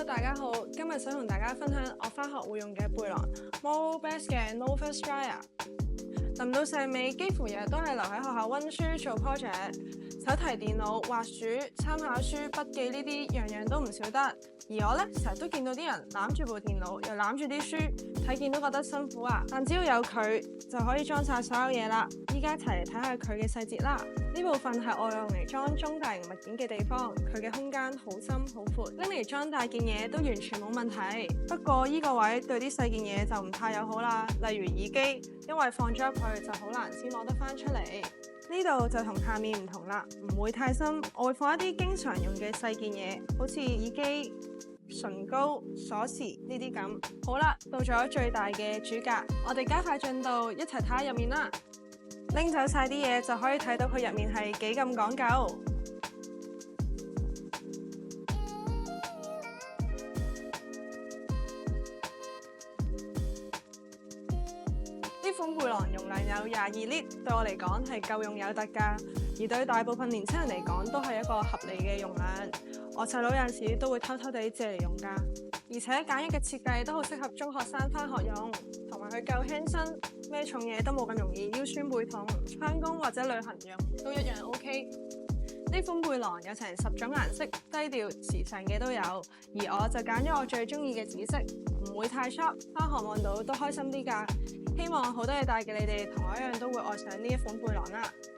大家好，今日想同大家分享我返學會用嘅背囊 Moral Best 嘅 Novus Dryer。臨到社尾，幾乎日日都係留喺學校温書做 project，手提電腦、滑鼠、參考書、筆記呢啲樣樣都唔少得。而我呢，成日都見到啲人攬住部電腦，又攬住啲書，睇見都覺得辛苦啊！但只要有佢，就可以裝晒所有嘢啦。依家一齊嚟睇下佢嘅細節啦。呢部分係我用嚟裝中大型物件嘅地方，佢嘅空間好深好闊，拎嚟裝大件嘢都完全冇問題。不過呢個位對啲細件嘢就唔太友好啦，例如耳機，因為放咗入去就好難先攞得翻出嚟。呢度就同下面唔同啦，唔會太深，我會放一啲經常用嘅細件嘢，好似耳機、唇膏、鎖匙呢啲咁。好啦，到咗最大嘅主格，我哋加快進度，一齊睇下入面啦。拎走晒啲嘢就可以睇到佢入面係幾咁講究。呢款背囊容量有22 lit， 對我嚟講係夠用有得㗎，而對大部分年輕人嚟講都係一個合理嘅容量。我細佬有陣時都會偷偷地借嚟用㗎，而且簡約嘅設計都好適合中學生返學用，同埋佢夠輕身，孭重嘢都冇咁容易腰酸背痛，返工或者旅行用都一樣 OK。呢款背囊有成10種顏色，低調時尚嘅都有，而我就揀咗我最中意嘅紫色，唔會太 sharp， 返學望到都開心啲㗎。希望好多嘢帶嘅你哋同我一樣都會愛上呢一款背囊啦〜